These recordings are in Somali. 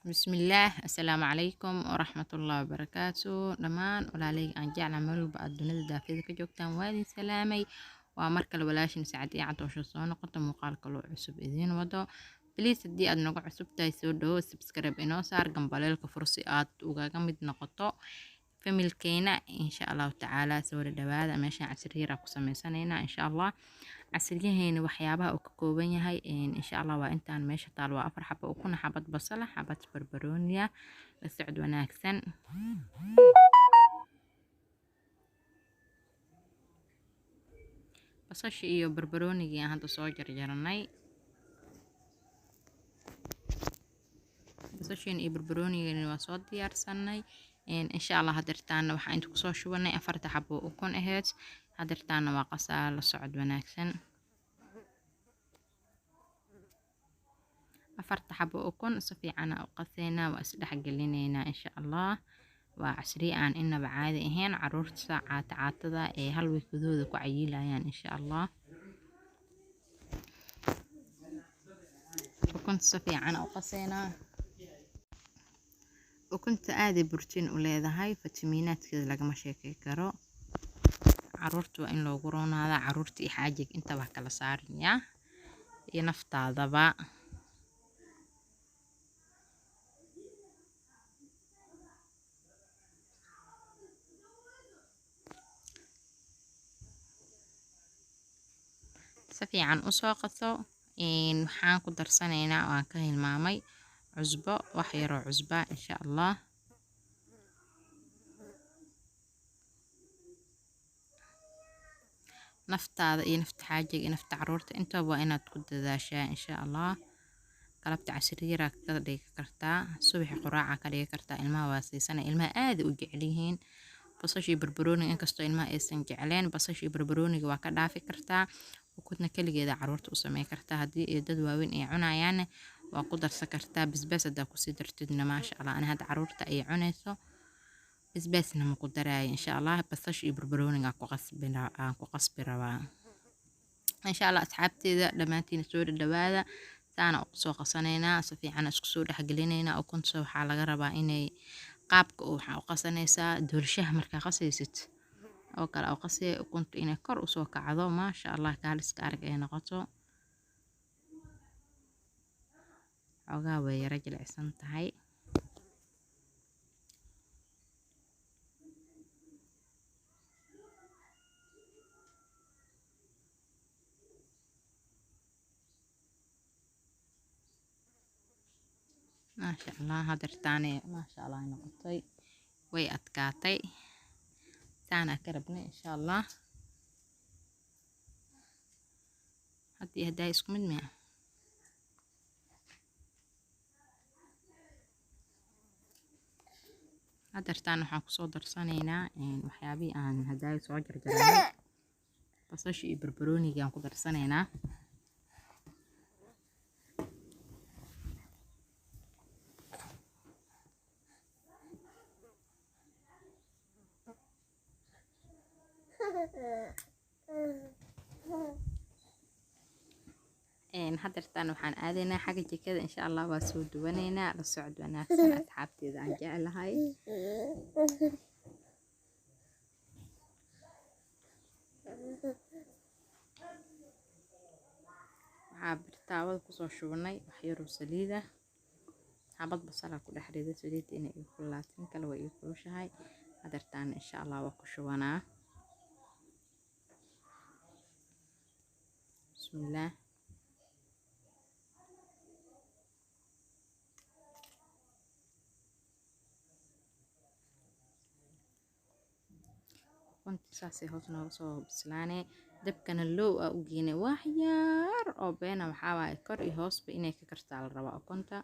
بسم الله السلام عليكم ورحمة الله وبركاته دمان walaaley aan jeclaa meel walba aad dunida daafida ka joogtaan waa idin salaamay waa markale walaashin saacadii catoosho soo noqota muuqaal kaloo cusub idiin wado please haddii aad nagu cusub tahay soo dhawo subscribe inoo saar gambaleelka fursi aad ugaga mid noqoto familkeena insha allahu tacaala soo dhawaada meeshaan casriyeera ku sameysanaynaa insha allah casriyaheena waxyaabaha uu ka kooban yahay insha allah waa intaan meesha taal waa 4 xabo ukun xabad basal xabad barbarooniya la socod wanaagsan basasha iyo barbarooniga aan hadda soo jarjaranay basasha iyo barbarooniga waa soo diyaarsanay insha allah hadirtaana waxaan inta kusoo shubanay 4 xabo ukun aheyd hadirtaana waa qasaa la socod wanaagsan 4 xabo ukun si fiican u qaseena waa isdhex galineena insha allah waa casri aan inaba caadi ahayn caruurta caatada ee hal week gudahooda ku cayilayaan insha allah ukunta si fiican u qaseena ukunta aad ay borotiin u leedahay fitamiinaadkeeda lagama sheekay karo caruurta waa in loogu roonaada caruurta iyo xaajig intaba kala saaraya iyo naftaadaba si fiican u soo qaso waxaan ku darsanaynaa waan ka hilmaamay cusbo wax yar oo cusba insha allah naftaada iyo nafta xaajiga iyo nafta caruurta intaba waa inaad ku dadaashaa insha allah qalabta casriyeera ka dhigi kartaa subax quraaca ka dhigi kartaa ilmaha waa siisana ilmaha aad u jecel yihiin basasha iyo barbarooniga inkastoo ilmaha aysan jecleen basasha iyo barbarooniga waa ka dhaafi kartaa ukunta kaligeeda caruurta u sameey kartaa haddii ay dad waaweyn ay cunayaan waa ku darsan kartaa basbaas hadaa ku sii dartidna maasha allah ana hadda caruurta ay cunayso basbaasna ma ku daraayo insha allah basasha iyo barbarooniga ku qasbi rabaa insha allah asxaabteeda dhamaantiin soo dhawaada saana u soo qasaneynaa si fiican isku soo dhaxgelineynaa ukunta waxaa laga rabaa inay qaabka waxa u qasanaysaa doorshaha markaa qasaysid oo kale oo qasay ukunta inay kor u soo kacdo maasha allah kaaliska arag ay noqoto ogaa way yara jilicsan tahay maasha allah hadirtaane maasha allah noqotay way adkaatay saana ka rabnay insha allah haddii isku mid miya hadirtaan waxaan kusoo darsanaynaa waxyaabihii aan hadday soo jarjaranay basasha iyo barbarooniga aan ku darsanaynaa hadirtaan waxaan aadaynaa xagga jikada insha allah waa soo duwanaynaa la socod wanaagsan asxaabteeda aan jecelahay waxaa birtaawada kusoo shubanay wax yar oo saliida xabad basal ku dhex riday saliidda inay igu kululaatin kale way igu kulushahay hadirtaan insha allah waa ku shubanaa bismillaah saasay hoos nooga soo bislaanay dabkana low ah u geynay wax yar oo beena waxaa waaye kor iyo hoosba inay ka kartaa la rabaa ukunta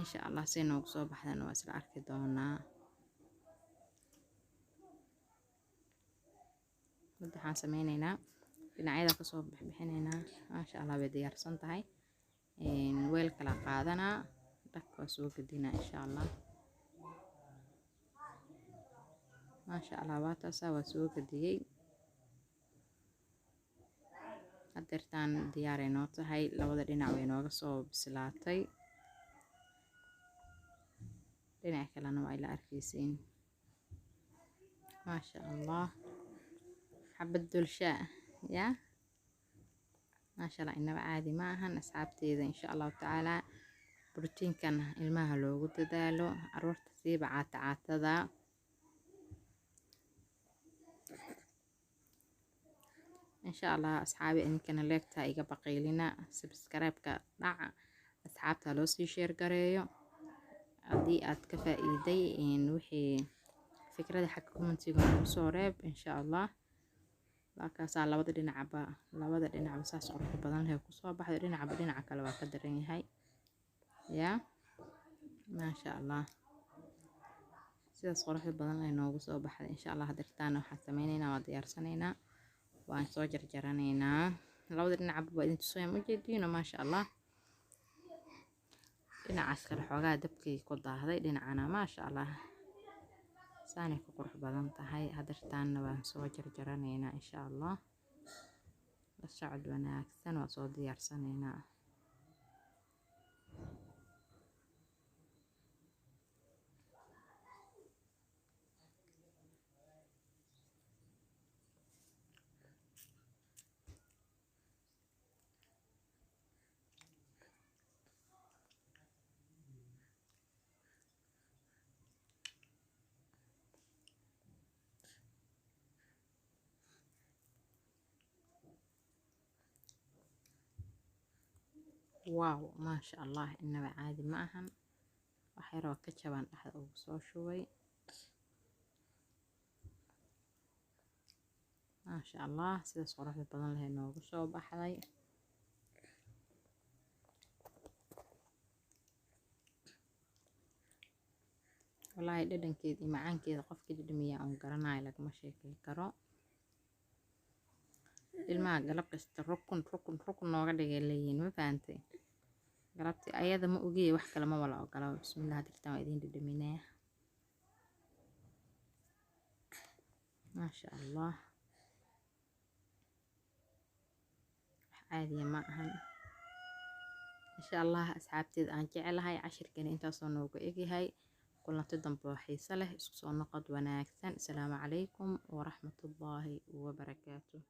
insha allah say noogu soo baxdana waa isla arki doonaa waxaan sameynaynaa dhinacyada kasoo bixinaynaa maasha allah way diyaarsan tahay weel kala qaadanaa dhabka soo gadinaa insha allah maasha allah waa taasaa waa soo gadiyey hadirtaan diyaaray noo tahay labada dhinac way nooga soo bislaatay dhinaca kalena waa ila arkaysiin maasha allah xabad dulshaa ya maasha allah inaba caadi ma ahan asxaabteeda insha allahu tacaala borotiinkan ilmaha loogu dadaalo caruurta siiba caatada insha allah asxaabi idinkana leegta iga baqaylina subscribe-ka dhaca asxaabta loo sii share gareeyo haddii aad ka faa'iiday wixii fikrada xagga commentiga nagu soo reeb insha allah markaasaa labada dhinacba saas qurux badan leh kusoo baxday dhinaca kale waa ka daran yahay ya maasha allah sidaas quruxda badan ay noogu soo baxday insha allah hadirtaan waxaan sameynaynaa waa diyaarsanaynaa waan soo jarjaranaynaa labada dhinacba waa idin tusayaan ujeediino maasha allah dhinacaas kale xoogaa dabkii ku daahday dhinacana maasha allah saanay ku qurux badan tahay hadirtaanna waan soo jarjaranaynaa insha allah la socod wanaagsan waa soo diyaarsanaynaa واو ما شاء الله إنه عادي معهم وحيروا كتشبان أحد أوصو شوي ما شاء الله سيدا صورة البضان لهي نوغسو بحضي والله ددن كيدي معان كيدا قف كيدي دمية أو قرناي لك مشاكل كرو ilmaha galab kasta rukun nooga dhigay leeyihiin ma fahamtay galabti ayada ma ogiye wax kale ma wala ogala bismillaah dirtaan waa idin dhadhaminaa maasha allah wax caadiya ma ahan insha allah asxaabteeda aan jecelahay cashirkani intaasoo nooga egyahay kulanti dambe oo xiiso leh isku soo noqod wanaagsan asalaamu calaykum waraxmatullaahi wabarakaatuh